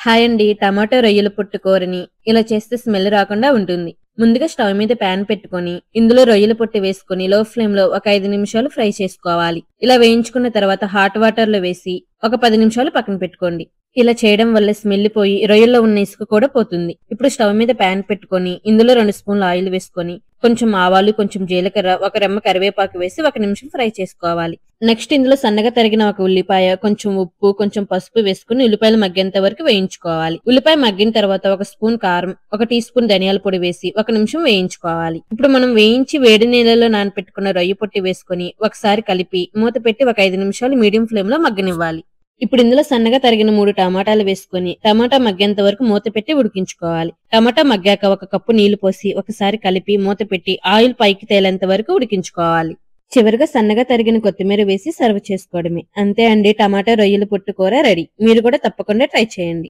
Hi అండి. Tomato రొయ్యల పొట్టు కూరని ఇలా చేస్తే స్మెల్ రాకుండా ఉంటుంది. ముందుగా స్టవ్ మీద ప్యాన్ పెట్టుకొని ఇందులో రొయ్యల పొట్టు వేసుకొని లో ఫ్లేమ్ లో ఒక 5 నిమిషాలు ఫ్రై చేసుకోవాలి. ఇలా వేయించుకున్న తర్వాత హాట్ వాటర్ లో వేసి ఒక 10 నిమిషాలు పక్కన పెట్టుకోండి. ఇలా చేయడం వల్ల స్మెల్ పోయి రొయ్యల్లో ఉన్న ఇసుక కూడా పోతుంది. ఇప్పుడు స్టవ్ మీద ప్యాన్ పెట్టుకొని ఇందులో 2 స్పూన్ల ఆయిల్ వేసుకొని కొంచెం ఆవాలు, కొంచెం జీలకర్ర, ఒక రెమ్మ కరివేపాకు వేసి 1 నిమిషం ఫ్రై చేసుకోవాలి. నెక్స్ట్ ఇందులో సన్నగా తరిగిన ఒక ఉల్లిపాయ, కొంచెం ఉప్పు, కొంచెం పసుపు వేసుకుని ఉల్లిపాయలు మగ్గేంత వరకు వేయించుకోవాలి. ఉల్లిపాయ మగ్గిన తర్వాత 1 స్పూన్ కారం, 1 టీ స్పూన్ ధనియాల పొడి వేసి 1 నిమిషం వేయించుకోవాలి. ఇప్పుడు మనం వేయించి వేడి నీళ్ళలో నానపెట్టుకున్న రొయ్య పొట్టి వేసుకుని ఒకసారి కలిపి మూత పెట్టి ఒక 5 నిమిషాలు మీడియం ఫ్లేమ్ లో మగ్గనివ్వాలి. ఇప్పుడు ఇందులో సన్నగా తరిగిన 3 టమాటాలు వేసుకుని టమాటా మగ్గేంత వరకు మూత పెట్టి ఉడికించుకోవాలి. టమాటా మగ్గాక 1 కప్పు నీళ్లు పోసి ఒకసారి కలిపి మూత పెట్టి ఆయిల్ పైకి తేలేంత వరకు ఉడికించుకోవాలి. చివరిగా సన్నగా తరిగిన కొత్తిమీర వేసి సర్వ్ చేసుకోవడమే. అంతే అండి, టమాటా రొయ్యల పొట్టు కూర రెడీ. మీరు కూడా తప్పకుండా ట్రై చేయండి.